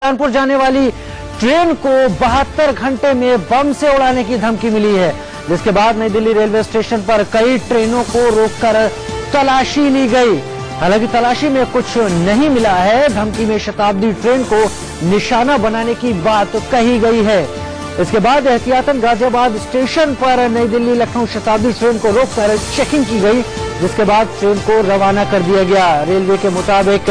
कानपुर जाने वाली ट्रेन को 72 घंटे में बम से उड़ाने की धमकी मिली है, जिसके बाद नई दिल्ली रेलवे स्टेशन पर कई ट्रेनों को रोककर तलाशी ली गई। हालांकि तलाशी में कुछ नहीं मिला है। धमकी में शताब्दी ट्रेन को निशाना बनाने की बात कही गई है। इसके बाद एहतियातन गाजियाबाद स्टेशन पर नई दिल्ली लखनऊ शताब्दी ट्रेन को रोककर चेकिंग की गई, जिसके बाद ट्रेन को रवाना कर दिया गया। रेलवे के मुताबिक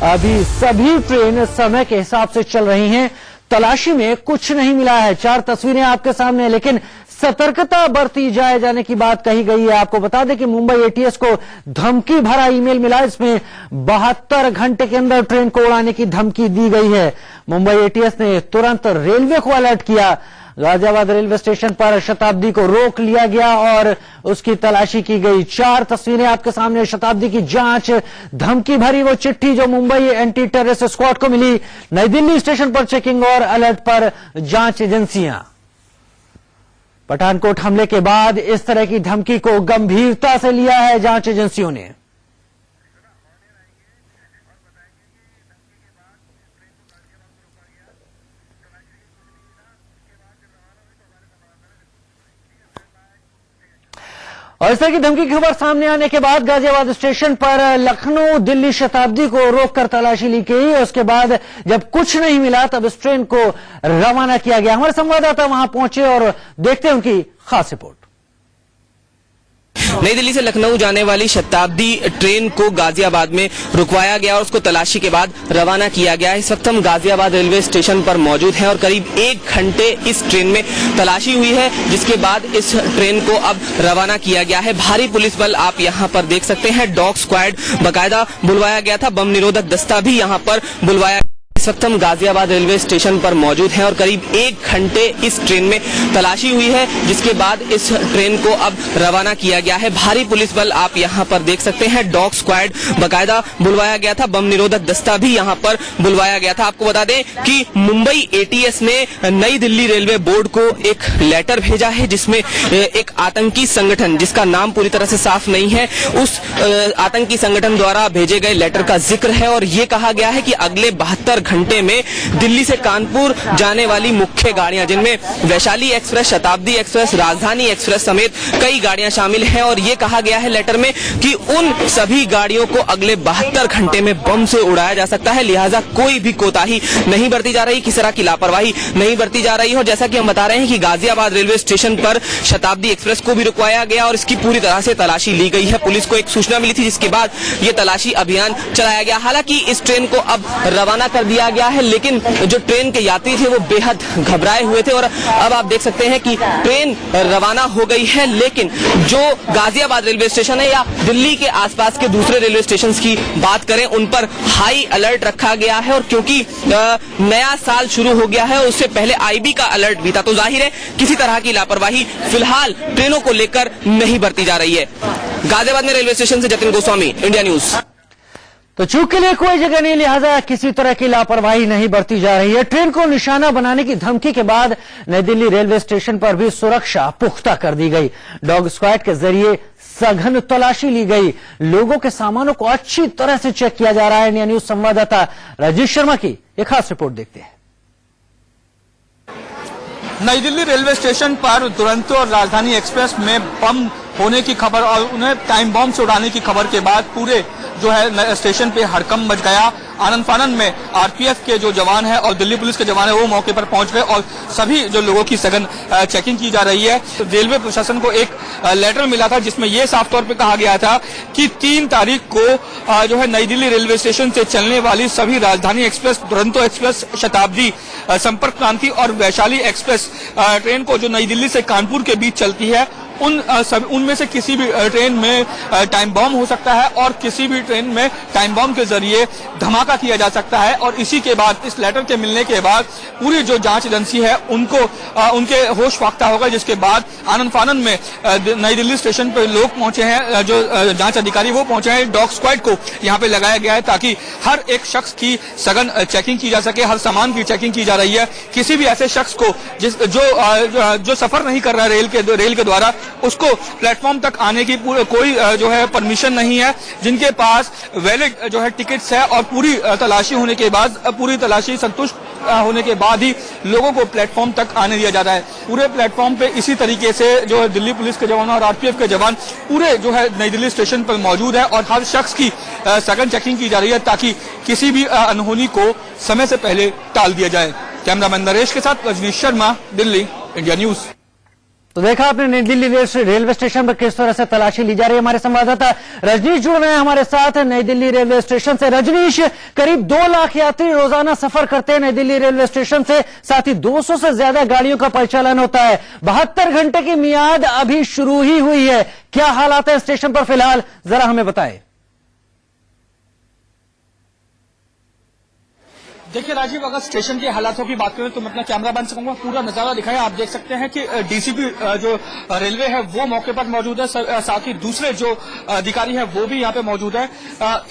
अभी सभी ट्रेन समय के हिसाब से चल रही हैं। तलाशी में कुछ नहीं मिला है। 4 तस्वीरें आपके सामने, लेकिन सतर्कता बरती जाने की बात कही गई है। आपको बता दें कि मुंबई एटीएस को धमकी भरा ईमेल मिला, इसमें 72 घंटे के अंदर ट्रेन को उड़ाने की धमकी दी गई है। मुंबई एटीएस ने तुरंत रेलवे को अलर्ट किया। गाजियाबाद रेलवे स्टेशन पर शताब्दी को रोक लिया गया और उसकी तलाशी की गई। 4 तस्वीरें आपके सामने। शताब्दी की जांच, धमकी भरी वो चिट्ठी जो मुंबई एंटी टेररिस्ट स्क्वाड को मिली, नई दिल्ली स्टेशन पर चेकिंग और अलर्ट पर जांच एजेंसियां। पठानकोट हमले के बाद इस तरह की धमकी को गंभीरता से लिया है जांच एजेंसियों ने। और इस तरह की धमकी की खबर सामने आने के बाद गाजियाबाद स्टेशन पर लखनऊ दिल्ली शताब्दी को रोककर तलाशी ली गई। उसके बाद जब कुछ नहीं मिला तब इस ट्रेन को रवाना किया गया। हमारे संवाददाता वहां पहुंचे और देखते हैं उनकी खास रिपोर्ट। नई दिल्ली से लखनऊ जाने वाली शताब्दी ट्रेन को गाजियाबाद में रुकवाया गया और उसको तलाशी के बाद रवाना किया गया। इस वक्त हम गाजियाबाद रेलवे स्टेशन पर मौजूद हैं और करीब 1 घंटे इस ट्रेन में तलाशी हुई है, जिसके बाद इस ट्रेन को अब रवाना किया गया है। भारी पुलिस बल आप यहां पर देख सकते हैं। डॉग स्क्वाड बाकायदा बुलवाया गया था, बम निरोधक दस्ता भी यहां पर बुलवाया। इस वक्त हम गाजियाबाद रेलवे स्टेशन पर मौजूद हैं और करीब 1 घंटे इस ट्रेन में तलाशी हुई है, जिसके बाद इस ट्रेन को अब रवाना किया गया है। भारी पुलिस बल आप यहां पर देख सकते हैं। डॉग स्क्वाड बाकायदा बुलवाया गया था, बम निरोधक दस्ता भी यहां पर बुलवाया गया था। आपको बता दें कि मुंबई एटीएस ने नई दिल्ली रेलवे बोर्ड को एक लेटर भेजा है, जिसमें एक आतंकी संगठन, जिसका नाम पूरी तरह से साफ नहीं है, उस आतंकी संगठन द्वारा भेजे गए लेटर का जिक्र है और ये कहा गया है कि अगले 72 घंटे में दिल्ली से कानपुर जाने वाली मुख्य गाड़ियां, जिनमें वैशाली एक्सप्रेस, शताब्दी एक्सप्रेस, राजधानी एक्सप्रेस समेत कई गाड़ियां शामिल हैं और ये कहा गया है लेटर में कि उन सभी गाड़ियों को अगले 72 घंटे में बम से उड़ाया जा सकता है। लिहाजा कोई भी कोताही नहीं बरती जा रही, किसी तरह की लापरवाही नहीं बरती जा रही है। और जैसा कि हम बता रहे हैं कि गाजियाबाद रेलवे स्टेशन पर शताब्दी एक्सप्रेस को भी रुकवाया गया और इसकी पूरी तरह से तलाशी ली गई है। पुलिस को एक सूचना मिली थी, जिसके बाद ये तलाशी अभियान चलाया गया। हालांकि इस ट्रेन को अब रवाना कर दिया गया है, लेकिन जो ट्रेन के यात्री थे वो बेहद घबराए हुए थे और अब आप देख सकते हैं कि ट्रेन रवाना हो गई है। लेकिन जो गाजियाबाद रेलवे स्टेशन है या दिल्ली के आसपास के दूसरे रेलवे स्टेशन की बात करें, उन पर हाई अलर्ट रखा गया है और क्योंकि नया साल शुरू हो गया है, उससे पहले आईबी का अलर्ट भी था, तो जाहिर है किसी तरह की लापरवाही फिलहाल ट्रेनों को लेकर नहीं बरती जा रही है। गाजियाबाद में रेलवे स्टेशन से जतिन गोस्वामी, इंडिया न्यूज। तो चूक के लिए कोई जगह नहीं, लिहाजा किसी तरह की लापरवाही नहीं बरती जा रही है। ट्रेन को निशाना बनाने की धमकी के बाद नई दिल्ली रेलवे स्टेशन पर भी सुरक्षा पुख्ता कर दी गई। डॉग स्क्वाड के जरिए सघन तलाशी ली गई। लोगों के सामानों को अच्छी तरह से चेक किया जा रहा है। इंडिया न्यूज संवाददाता राजेश शर्मा की एक खास रिपोर्ट देखते हैं। नई दिल्ली रेलवे स्टेशन पर दुरंतो और राजधानी एक्सप्रेस में बम होने की खबर और उन्हें टाइम बम से उड़ाने की खबर के बाद पूरे जो है स्टेशन पे हड़कंप मच गया। आनंद फानन में आरपीएफ के जो जवान है और दिल्ली पुलिस के जवान है वो मौके पर पहुंच गए और सभी जो लोगों की सघन चेकिंग की जा रही है। तो रेलवे प्रशासन को एक लेटर मिला था, जिसमें ये साफ तौर पे कहा गया था कि 3 तारीख को जो है नई दिल्ली रेलवे स्टेशन से चलने वाली सभी राजधानी एक्सप्रेस, दुरंतो एक्सप्रेस, शताब्दी, संपर्क क्रांति और वैशाली एक्सप्रेस ट्रेन को जो नई दिल्ली से कानपुर के बीच चलती है, उनमें से किसी भी ट्रेन में टाइम बम हो सकता है और किसी भी ट्रेन में टाइम बम के जरिए धमाका किया जा सकता है। और इसी के बाद, इस लेटर के मिलने के बाद पूरी जो जांच एजेंसी है उनको उनके होश फाख्ता होगा, जिसके बाद आनंद फानन में नई दिल्ली स्टेशन पर लोग पहुंचे हैं, जो जांच अधिकारी वो पहुंचे हैं। डॉग स्क्वाड को यहाँ पे लगाया गया है ताकि हर एक शख्स की सघन चेकिंग की जा सके, हर सामान की चेकिंग की जा रही है। किसी भी ऐसे शख्स को जो सफर नहीं कर रहा है रेल के द्वारा, उसको प्लेटफॉर्म तक आने की कोई जो है परमिशन नहीं है। जिनके पास वैलिड जो है टिकट्स है और पूरी तलाशी होने के बाद, पूरी तलाशी संतुष्ट होने के बाद ही लोगों को प्लेटफॉर्म तक आने दिया जा रहा है। पूरे प्लेटफॉर्म पे इसी तरीके से जो है दिल्ली पुलिस के जवान और आरपीएफ के जवान पूरे जो है नई दिल्ली स्टेशन पर मौजूद है और हर शख्स की सघन चेकिंग की जा रही है ताकि किसी भी अनहोनी को समय से पहले टाल दिया जाए। कैमरामैन नरेश के साथ रजनीश शर्मा, दिल्ली, इंडिया न्यूज। तो देखा आपने नई दिल्ली रेलवे स्टेशन पर किस तरह से तलाशी ली जा रही है। हमारे संवाददाता रजनीश जुड़ रहे हैं हमारे साथ नई दिल्ली रेलवे स्टेशन से। रजनीश, करीब 2 लाख यात्री रोजाना सफर करते हैं नई दिल्ली रेलवे स्टेशन से, साथ ही 200 से ज्यादा गाड़ियों का परिचालन होता है। 72 घंटे की मियाद अभी शुरू ही हुई है, क्या हालात है स्टेशन पर फिलहाल, जरा हमें बताएं। देखिए राजीव, अगर स्टेशन के हालातों की बात करें तो मैं अपना कैमरा बंद से कहूंगा पूरा नजारा दिखाएं। आप देख सकते हैं कि डीसीपी जो रेलवे है वो मौके पर मौजूद है, साथ ही दूसरे जो अधिकारी हैं वो भी यहाँ पे मौजूद है।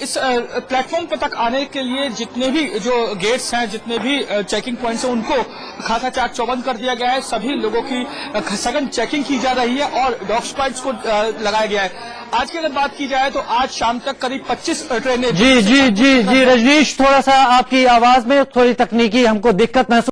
इस प्लेटफॉर्म पर तक आने के लिए जितने भी जो गेट्स हैं, जितने भी चेकिंग पॉइंट्स हैं, उनको खासा चाक चौबंद कर दिया गया है। सभी लोगों की सघन चेकिंग की जा रही है और डॉग स्क्वाड्स को लगाया गया है। आज की अगर बात की जाए तो आज शाम तक करीब 25 ट्रेनें। जी रजनीश, थोड़ा सा आपकी आवाज में थोड़ी तकनीकी हमको दिक्कत महसूस